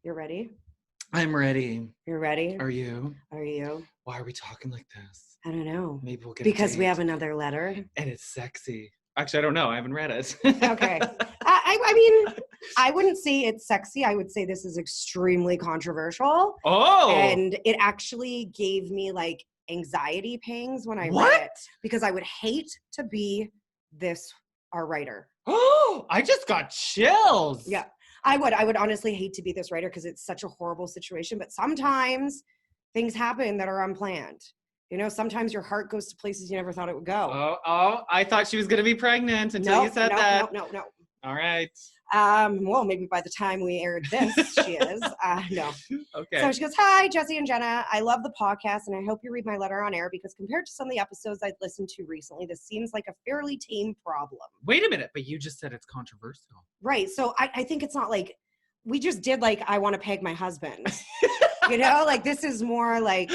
You're ready? I'm ready. You're ready? Are you? Are you? Why are we talking like this? I don't know. Maybe we'll get Because a we date. have another letter. And it's sexy. Actually, I don't know. I haven't read it. Okay. I mean, I wouldn't say it's sexy. I would say this is extremely controversial. Oh! And it actually gave me like anxiety pangs when I read it. Because I would hate to be our writer. Oh! I just got chills. Yeah. I would honestly hate to be this writer because it's such a horrible situation. But sometimes things happen that are unplanned. You know, sometimes your heart goes to places you never thought it would go. Oh, I thought she was going to be pregnant until you said that. No. All right. Well, maybe by the time we aired this, she is. No. Okay. So she goes, "Hi, Jesse and Jenna. I love the podcast, and I hope you read my letter on air because compared to some of the episodes I've listened to recently, this seems like a fairly tame problem." Wait a minute, but you just said it's controversial. Right. So I think it's not like we just did like I want to peg my husband. You know, like this is more like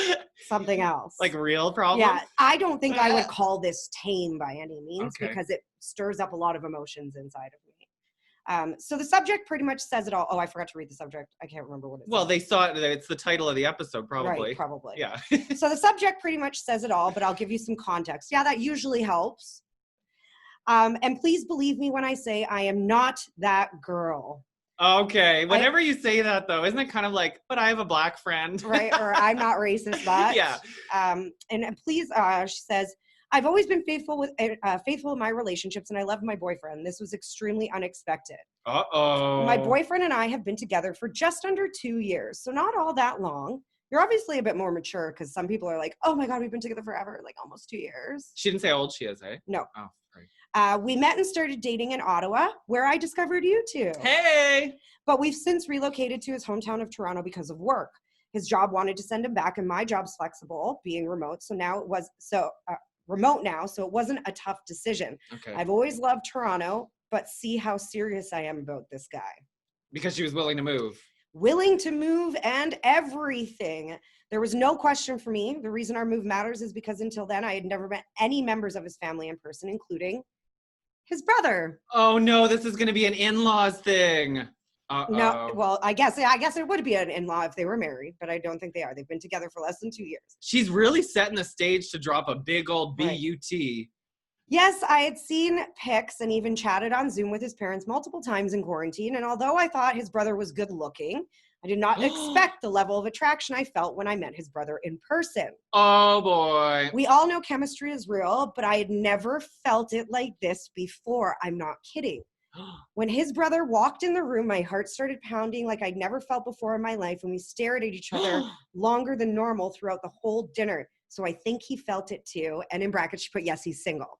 something else. Like real problem? Yeah. I don't think I would call this tame by any means because it stirs up a lot of emotions inside of me. So the subject pretty much says it all. Oh, I forgot to read the subject. I can't remember what it is. Well, they saw it. It's the title of the episode, probably. Right, probably. Yeah. So the subject pretty much says it all, but I'll give you some context. Yeah, that usually helps. And please believe me when I say I am not that girl. Okay. Whenever you say that, though, isn't it kind of like, but I have a black friend? Right. Or I'm not racist, but. Yeah. And please, she says, I've always been faithful in my relationships and I love my boyfriend. This was extremely unexpected. Uh-oh. My boyfriend and I have been together for just under 2 years. So not all that long. You're obviously a bit more mature because some people are like, oh my God, we've been together forever, like almost 2 years. She didn't say how old she is, eh? No. Oh, right. We met and started dating in Ottawa, where I discovered you two. Hey! But we've since relocated to his hometown of Toronto because of work. His job wanted to send him back, and my job's flexible, being remote. So now it was remote now, so it wasn't a tough decision. Okay. I've always loved Toronto, but see how serious I am about this guy. Because she was willing to move. Willing to move and everything. There was no question for me. The reason our move matters is because until then, I had never met any members of his family in person, including his brother. Oh no, this is going to be an in-laws thing. Uh-oh. No, well, I guess it would be an in-law if they were married, but I don't think they are. They've been together for less than 2 years. She's really setting the stage to drop a big old B-U-T. Yes, I had seen pics and even chatted on Zoom with his parents multiple times in quarantine, and although I thought his brother was good looking, I did not expect the level of attraction I felt when I met his brother in person. Oh, boy. We all know chemistry is real, but I had never felt it like this before. I'm not kidding. When his brother walked in the room, my heart started pounding like I'd never felt before in my life, and we stared at each other longer than normal throughout the whole dinner. So I think he felt it too. And in brackets, she put, yes, he's single.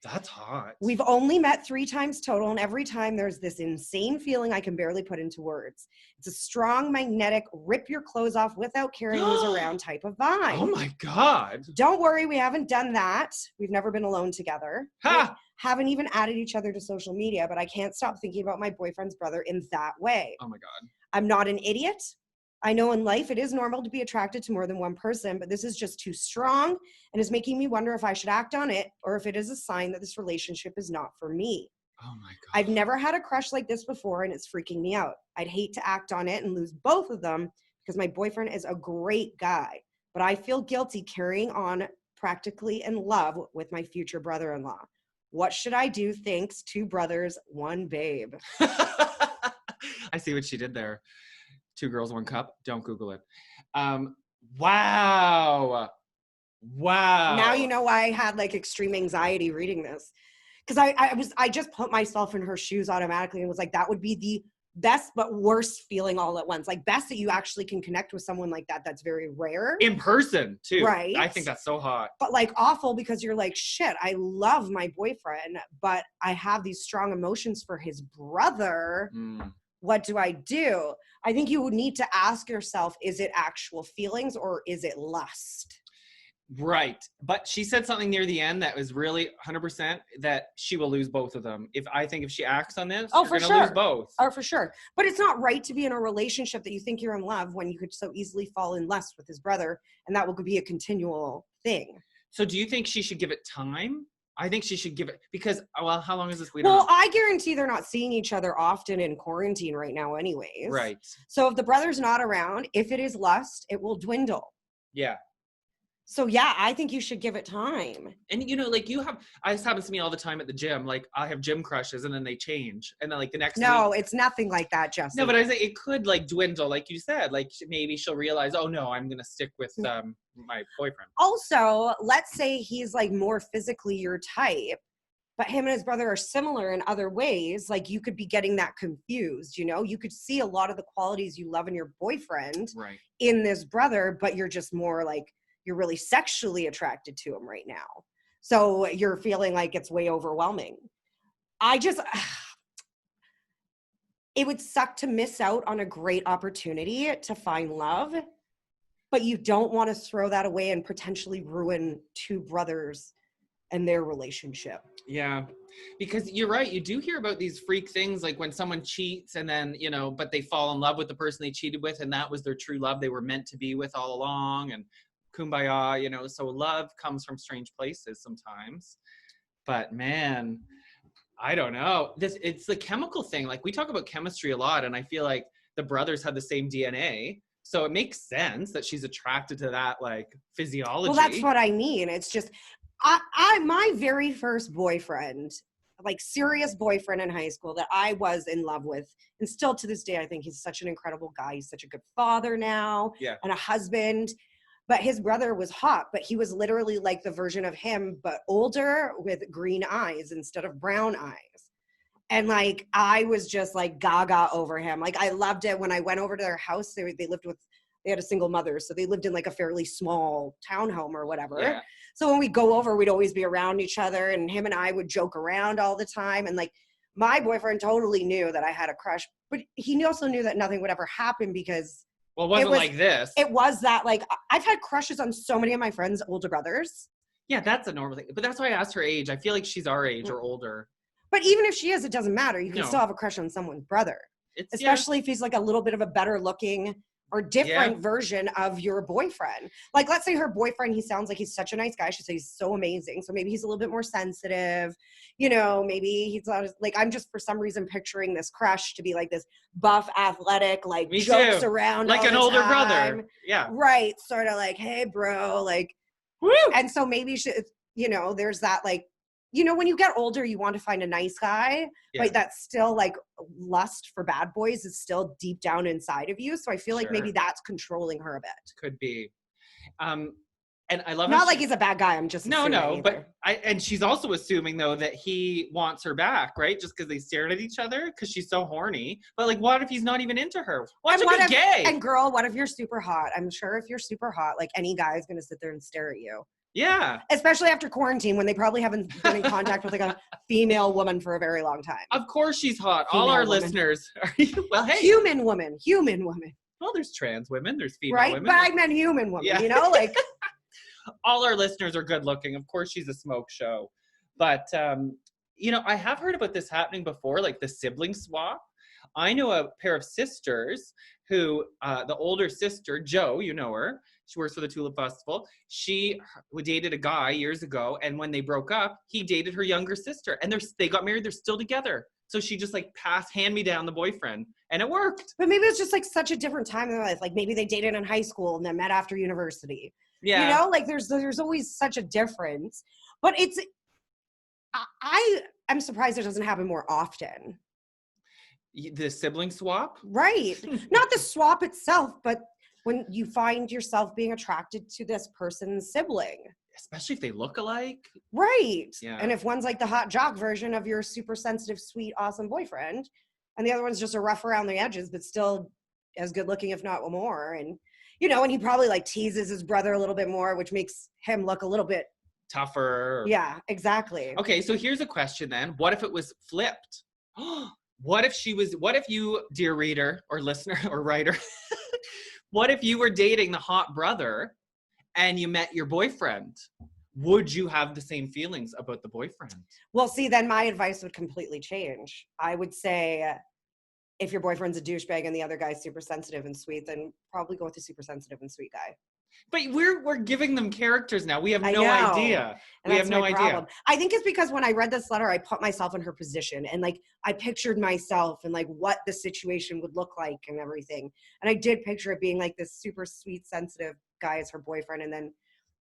That's hot. We've only met 3 times total, and every time there's this insane feeling I can barely put into words. It's a strong, magnetic, rip your clothes off without carrying those around type of vibe. Oh my God. Don't worry, we haven't done that. We've never been alone together. Ha! We haven't even added each other to social media, but I can't stop thinking about my boyfriend's brother in that way. Oh my God. I'm not an idiot. I know in life it is normal to be attracted to more than one person, but this is just too strong and is making me wonder if I should act on it or if it is a sign that this relationship is not for me. Oh my God. I've never had a crush like this before and it's freaking me out. I'd hate to act on it and lose both of them because my boyfriend is a great guy, but I feel guilty carrying on practically in love with my future brother-in-law. What should I do? Thanks, 2 brothers, 1 babe. I see what she did there. 2 girls, 1 cup. Don't Google it. Wow. Now you know why I had like extreme anxiety reading this. Because I just put myself in her shoes automatically and was like, that would be the best but worst feeling all at once. Like best that you actually can connect with someone like that. That's very rare. In person too. Right. I think that's so hot. But like awful because you're like, shit, I love my boyfriend, but I have these strong emotions for his brother. What do I do? I think you would need to ask yourself, is it actual feelings or is it lust? Right. But she said something near the end that was really 100% that she will lose both of them. If she acts on this, you're going to lose both. Oh, for sure. But it's not right to be in a relationship that you think you're in love when you could so easily fall in lust with his brother. And that will be a continual thing. So do you think she should give it time? I think she should give it, because, well, how long is this? Well, I guarantee they're not seeing each other often in quarantine right now anyways. Right. So if the brother's not around, if it is lust, it will dwindle. Yeah. So yeah, I think you should give it time. And you know, like this happens to me all the time at the gym. Like I have gym crushes and then they change. And then like the next week. It's nothing like that, Jesse. No, but I say it could like dwindle, like you said. Like maybe she'll realize, oh no, I'm gonna stick with my boyfriend. Also, let's say he's like more physically your type, but him and his brother are similar in other ways. Like you could be getting that confused, you know? You could see a lot of the qualities you love in your boyfriend in this brother, but you're just more like, you're really sexually attracted to him right now. So you're feeling like it's way overwhelming. It would suck to miss out on a great opportunity to find love, but you don't want to throw that away and potentially ruin two brothers and their relationship. Yeah, because you're right. You do hear about these freak things, like when someone cheats and then, you know, but they fall in love with the person they cheated with and that was their true love they were meant to be with all along, and kumbaya, you know. So love comes from strange places sometimes. But man, I don't know. It's the chemical thing. Like we talk about chemistry a lot, and I feel like the brothers had the same DNA. So it makes sense that she's attracted to that like physiology. Well, that's what I mean. It's just my very first boyfriend, like serious boyfriend in high school that I was in love with, and still to this day, I think he's such an incredible guy. He's such a good father now, and a husband. But his brother was hot, but he was literally like the version of him, but older with green eyes instead of brown eyes. And like, I was just like gaga over him. Like I loved it. When I went over to their house, they had a single mother. So they lived in like a fairly small townhome or whatever. Yeah. So when we go over, we'd always be around each other, and him and I would joke around all the time. And like my boyfriend totally knew that I had a crush, but he also knew that nothing would ever happen because it wasn't like this. It was that like, I've had crushes on so many of my friends' older brothers. Yeah, that's a normal thing. But that's why I asked her age. I feel like she's our age or older. But even if she is, it doesn't matter. You can still have a crush on someone's brother. Especially if he's like a little bit of a better looking or different version of your boyfriend. Like, let's say her boyfriend, he sounds like he's such a nice guy. She says he's so amazing. So maybe he's a little bit more sensitive. You know, maybe he's not like, I'm just for some reason picturing this crush to be like this buff, athletic, like Me jokes too. around like all an the older time. brother. Yeah. Right. Sort of like, hey, bro, like, woo! And so maybe she, you know, there's that like, you know, when you get older, you want to find a nice guy, but that's still like lust for bad boys is still deep down inside of you. So I feel like maybe that's controlling her a bit. Could be. And I love not like he's a bad guy. I'm just no, but and she's also assuming though that he wants her back, right? Just because they stared at each other because she's so horny. But like, what if he's not even into her? Watch a good gay. And girl, what if you're super hot? I'm sure if you're super hot, like any guy is gonna sit there and stare at you. Yeah. Especially after quarantine when they probably haven't been in contact with like a female woman for a very long time. Of course she's hot. All our listeners. Well, hey. Human woman. Well, there's trans women. There's female women. But I meant human woman, you know? Like all our listeners are good looking. Of course she's a smoke show. But, you know, I have heard about this happening before, like the sibling swap. I know a pair of sisters who, the older sister, Jo, you know her. She works for the Tulip Festival. She dated a guy years ago, and when they broke up, he dated her younger sister, and they got married. They're still together. So she just like hand me down the boyfriend, and it worked. But maybe it's just like such a different time in their life. Like maybe they dated in high school and then met after university. Yeah, you know, like there's always such a difference. But I'm surprised it doesn't happen more often. The sibling swap, right? Not the swap itself, but when you find yourself being attracted to this person's sibling. Especially if they look alike. Right. Yeah. And if one's like the hot jock version of your super sensitive, sweet, awesome boyfriend, and the other one's just a rough around the edges, but still as good looking, if not more. And, you know, and he probably like teases his brother a little bit more, which makes him look a little bit tougher. Yeah, exactly. Okay. So here's a question then. What if it was flipped? What if you, dear reader or listener or writer, what if you were dating the hot brother and you met your boyfriend? Would you have the same feelings about the boyfriend? Well, see, then my advice would completely change. I would say if your boyfriend's a douchebag and the other guy's super sensitive and sweet, then probably go with the super sensitive and sweet guy. But we're giving them characters now. We have I no know. idea. And We that's have no my idea. problem. I think it's because when I read this letter, I put myself in her position and like I pictured myself and like what the situation would look like and everything. And I did picture it being like this super sweet, sensitive guy as her boyfriend, and then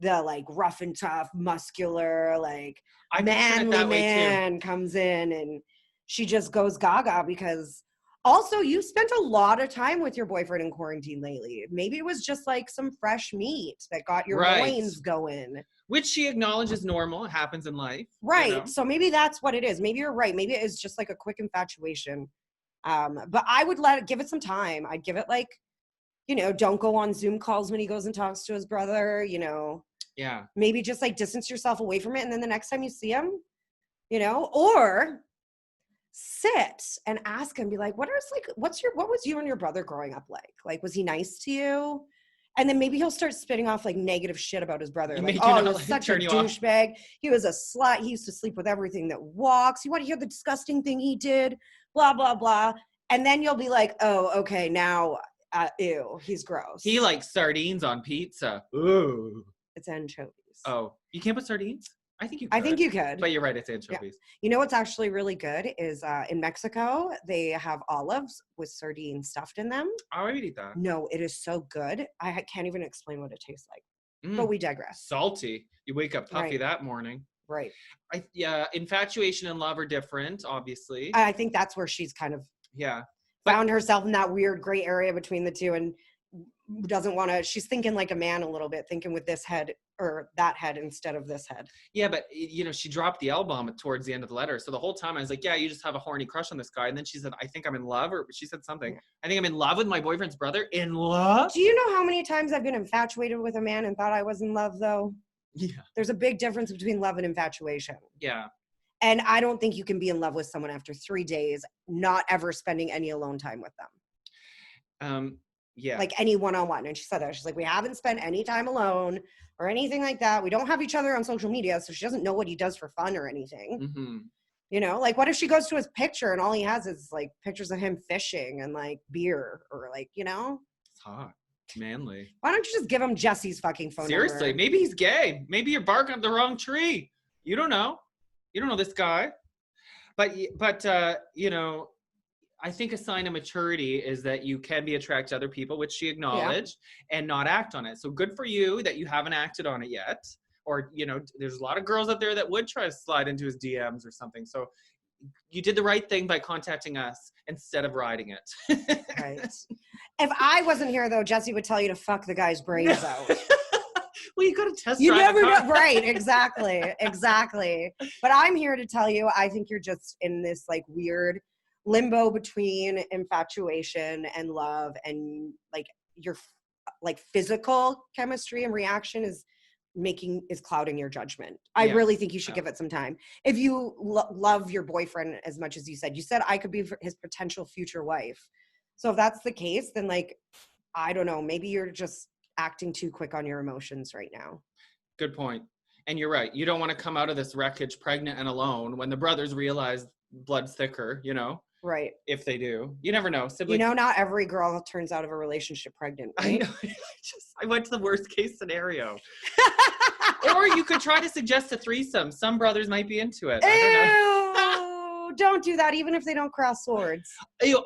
the like rough and tough, muscular, like manly man comes in and she just goes gaga because also you spent a lot of time with your boyfriend in quarantine lately. Maybe it was just like some fresh meat that got your loins going. Which she acknowledges normal. It happens in life. Right. You know? So maybe that's what it is. Maybe you're right. Maybe it is just like a quick infatuation. But I would give it some time. I'd give it like, you know, don't go on Zoom calls when he goes and talks to his brother, you know. Yeah. Maybe just like distance yourself away from it. And then the next time you see him, you know, or sit and ask him, be like, what was you and your brother growing up like? Like, was he nice to you? And then maybe he'll start spitting off like negative shit about his brother. Like, oh, he was such a douchebag. He was a slut. He used to sleep with everything that walks. You want to hear the disgusting thing he did? Blah, blah, blah. And then you'll be like, oh, okay, now, ew, he's gross. He likes sardines on pizza. Ooh. It's anchovies. Oh, you can't put sardines? I think you could. But you're right, it's anchovies. Yeah. You know what's actually really good is in Mexico, they have olives with sardines stuffed in them. Oh, I would eat that. No, it is so good. I can't even explain what it tastes like. But we digress. Salty. You wake up puffy that morning. Right. Infatuation and love are different, obviously. I think that's where she's kind of found herself in that weird gray area between the two and doesn't want to, she's thinking like a man a little bit, thinking with this head or that head instead of this head. Yeah, but you know, she dropped the L-bomb towards the end of the letter. So the whole time I was like, yeah, you just have a horny crush on this guy. And then she said, I think I'm in love, or she said something. I think I'm in love with my boyfriend's brother. In love? Do you know how many times I've been infatuated with a man and thought I was in love though? Yeah. There's a big difference between love and infatuation. Yeah. And I don't think you can be in love with someone after 3 days, not ever spending any alone time with them. Yeah. Like any one-on-one. And she said that. She's like, we haven't spent any time alone or anything like that. We don't have each other on social media, so she doesn't know what he does for fun or anything. Mm-hmm. You know, like what if she goes to his picture and all he has is like pictures of him fishing and like beer or like, you know? It's hot. Manly. Why don't you just give him Jesse's fucking phone Seriously, number? maybe he's gay. Maybe you're barking up the wrong tree. You don't know. You don't know this guy. But you know, I think a sign of maturity is that you can be attracted to other people, which she acknowledged, and not act on it. So good for you that you haven't acted on it yet. Or, you know, there's a lot of girls out there that would try to slide into his DMs or something. So you did the right thing by contacting us instead of riding it. Right. If I wasn't here, though, Jesse would tell you to fuck the guy's brains out. Well, you got to test. You never know. Right. Exactly. Exactly. But I'm here to tell you, I think you're just in this like weird limbo between infatuation and love, and like your like physical chemistry and reaction is clouding your judgment. I really think you should give it some time. If you love your boyfriend as much as you said I could be his potential future wife. So if that's the case, then like, I don't know, maybe you're just acting too quick on your emotions right now. Good point. And you're right. You don't want to come out of this wreckage pregnant and alone when the brothers realize blood's thicker, you know? Right. If they do. You never know. Siblings. You know, not every girl turns out of a relationship pregnant, right? I know. I went to the worst case scenario. Or you could try to suggest a threesome. Some brothers might be into it. Don't do that, even if they don't cross swords.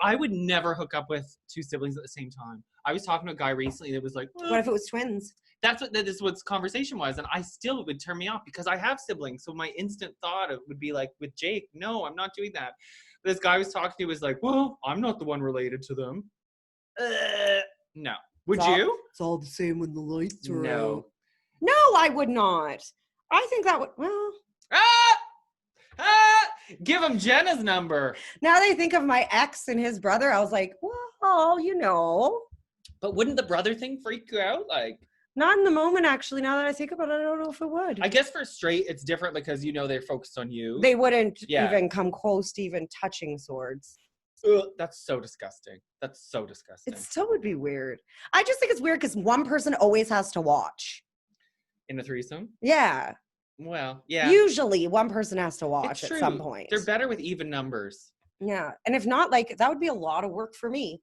I would never hook up with two siblings at the same time. I was talking to a guy recently that was like, what if it was twins? This is what conversation was. And I still would turn me off because I have siblings. So my instant thought would be like, with Jake, no, I'm not doing that. But this guy I was talking to was like, well, I'm not the one related to them. No. Would you? It's all the same when the lights are out. No, I would not. I think that would, well. Give him Jenna's number. Now that I think of my ex and his brother, I was like, well, you know. But wouldn't the brother thing freak you out? Like, not in the moment, actually. Now that I think about it, I don't know if it would. I guess for straight, it's different because, you know, they're focused on you. They wouldn't even come close to even touching swords. Ugh, that's so disgusting. That's so disgusting. It still would be weird. I just think it's weird because one person always has to watch. In a threesome? Yeah. Well, yeah. Usually one person has to watch at some point. They're better with even numbers. Yeah. And if not, like, that would be a lot of work for me.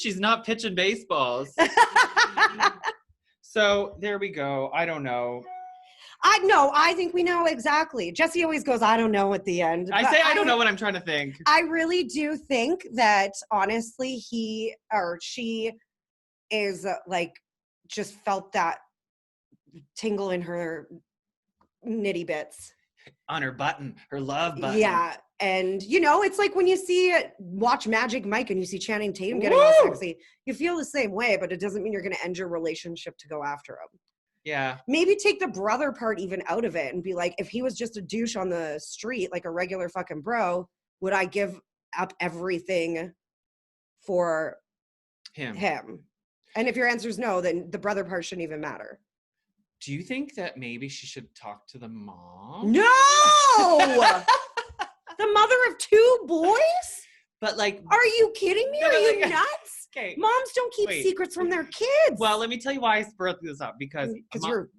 She's not pitching baseballs. So there we go. I don't know. I think we know exactly. Jesse always goes, I don't know at the end. I don't know what I'm trying to think. I really do think that honestly, he or she is like, just felt that tingle in her nitty bits. On her button, her love button. Yeah. And, it's like when you watch Magic Mike and you see Channing Tatum getting all sexy, you feel the same way, but it doesn't mean you're going to end your relationship to go after him. Yeah. Maybe take the brother part even out of it and be like, if he was just a douche on the street, like a regular fucking bro, would I give up everything for him? And if your answer is no, then the brother part shouldn't even matter. Do you think that maybe she should talk to the mom? No! The mother of 2 boys? But like, are you kidding me? Are you nuts? Okay. Moms don't keep secrets from their kids. Well, let me tell you why I brought this up, because you're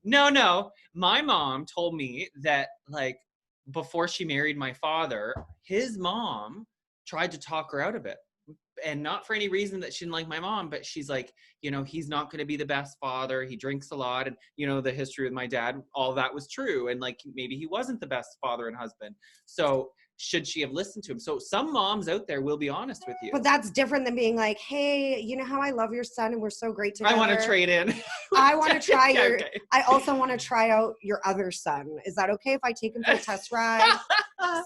no. My mom told me that like before she married my father, his mom tried to talk her out of it. And not for any reason that she didn't like my mom, but she's like, he's not going to be the best father. He drinks a lot. And, the history with my dad, all that was true. And like, maybe he wasn't the best father and husband. So should she have listened to him? So some moms out there will be honest with you. But that's different than being like, hey, you know how I love your son and we're so great together? I want to trade in. I want to try I also want to try out your other son. Is that okay if I take him for a test ride?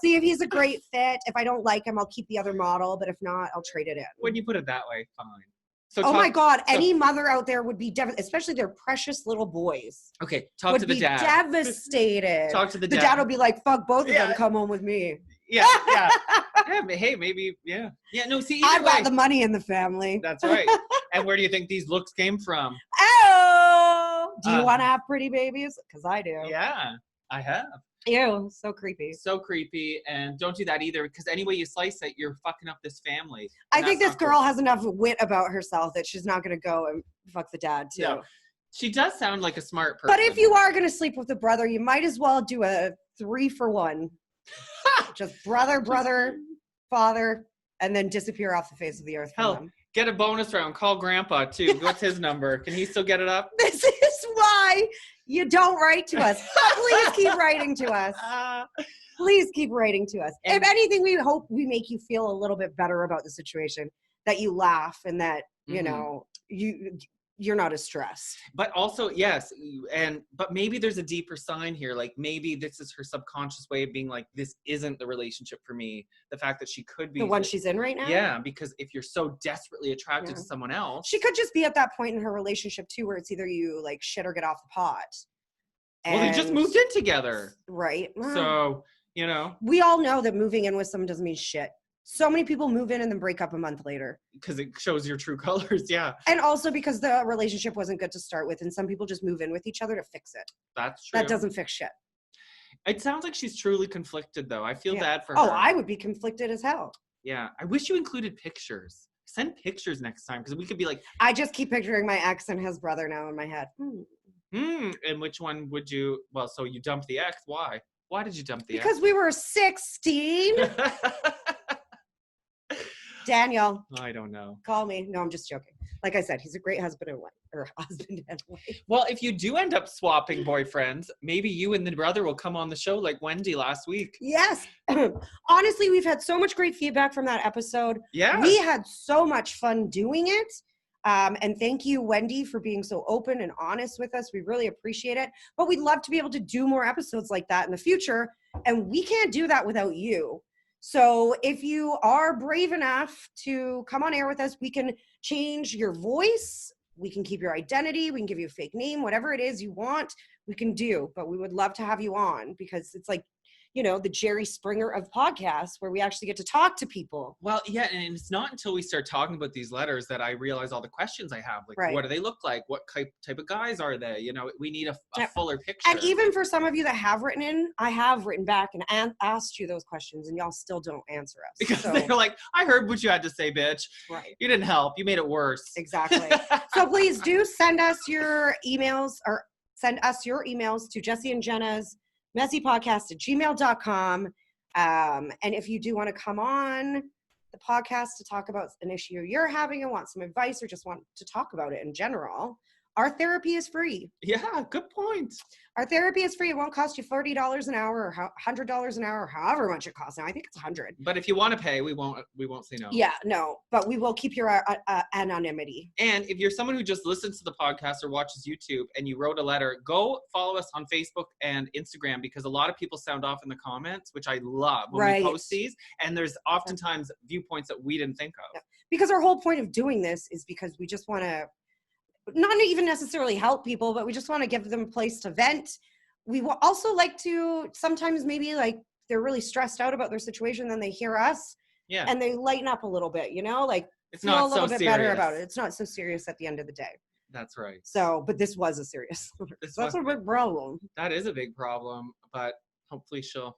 See if he's a great fit. If I don't like him, I'll keep the other model. But if not, I'll trade it in. When you put it that way, fine. So my God, any mother out there would be devastated, especially their precious little boys. Okay, talk to the dad. Devastated. Talk to the dad. The dad will be like, fuck both of them, come home with me. Yeah. Hey, maybe, yeah. No, see, I've got the money in the family. That's right. And where do you think these looks came from? Oh, do you want to have pretty babies? Because I do. Yeah, I have. Ew, so creepy. So creepy. And don't do that either, because any way you slice it, you're fucking up this family. I think this girl has enough wit about herself that she's not going to go and fuck the dad, too. No. She does sound like a smart person. But if you are going to sleep with a brother, you might as well do a 3-for-1. Just brother, father, and then disappear off the face of the earth. Hell, get a bonus round. Call Grandpa, too. What's his number? Can he still get it up? This is why you don't write to us. Please keep writing to us. Please keep writing to us. If anything, we hope we make you feel a little bit better about the situation, that you laugh and that, you're not as stressed. But also, yes, but maybe there's a deeper sign here. Like maybe this is her subconscious way of being like, this isn't the relationship for me. The fact that she could be the one she's in right now. Yeah, because if you're so desperately attracted to someone else, she could just be at that point in her relationship too, where it's either you like shit or get off the pot. Well, they just moved in together, right? So we all know that moving in with someone doesn't mean shit. So many people move in and then break up a month later. Because it shows your true colors, yeah. And also because the relationship wasn't good to start with, and some people just move in with each other to fix it. That's true. That doesn't fix shit. It sounds like she's truly conflicted, though. I feel bad for her. Oh, I would be conflicted as hell. Yeah. I wish you included pictures. Send pictures next time, because we could be like... I just keep picturing my ex and his brother now in my head. And which one would you... Well, so you dumped the ex. Why? Why did you dump the ex? Because we were 16. Daniel. I don't know. Call me. No, I'm just joking. Like I said, he's a great husband and wife, or husband and wife. Well, if you do end up swapping boyfriends, maybe you and the brother will come on the show like Wendy last week. Yes. Honestly, we've had so much great feedback from that episode. Yeah. We had so much fun doing it. And thank you, Wendy, for being so open and honest with us. We really appreciate it. But we'd love to be able to do more episodes like that in the future. And we can't do that without you. So if you are brave enough to come on air with us, we can change your voice. We can keep your identity. We can give you a fake name, whatever it is you want, we can do. But we would love to have you on because it's like, the Jerry Springer of podcasts where we actually get to talk to people. Well, yeah. And it's not until we start talking about these letters that I realize all the questions I have. Like, What do they look like? What type of guys are they? We need a fuller picture. And even for some of you that have written in, I have written back and asked you those questions and y'all still don't answer us. Because they're like, I heard what you had to say, bitch. Right. You didn't help. You made it worse. Exactly. So please do send us your emails to Jesse and Jenna's messypodcast@gmail.com. And if you do want to come on the podcast to talk about an issue you're having and want some advice or just want to talk about it in general, our therapy is free. Yeah, good point. Our therapy is free. It won't cost you $30 an hour or $100 an hour, or however much it costs now. I think it's $100. But if you want to pay, we won't say no. Yeah, no, but we will keep your anonymity. And if you're someone who just listens to the podcast or watches YouTube and you wrote a letter, go follow us on Facebook and Instagram, because a lot of people sound off in the comments, which I love when we post these. And there's oftentimes viewpoints that we didn't think of. Yeah. Because our whole point of doing this is because we just want to not even necessarily help people, but we just want to give them a place to vent. We will also like to sometimes maybe like they're really stressed out about their situation, then they hear us and they lighten up a little bit, you know, like it's feel not a little so bit serious. better about it. It's not so serious at the end of the day. That's right. So, but this was a serious, that's a big problem. That is a big problem, but hopefully she'll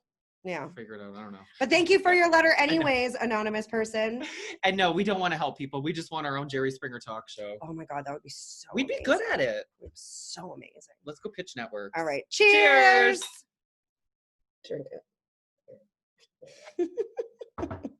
figure it out. I don't know. But thank you for your letter anyways, anonymous person. And no, we don't want to help people. We just want our own Jerry Springer talk show. Oh my God, that would be so We'd be good at it. It would be so amazing. Let's go pitch networks. All right. Cheers. Drink it.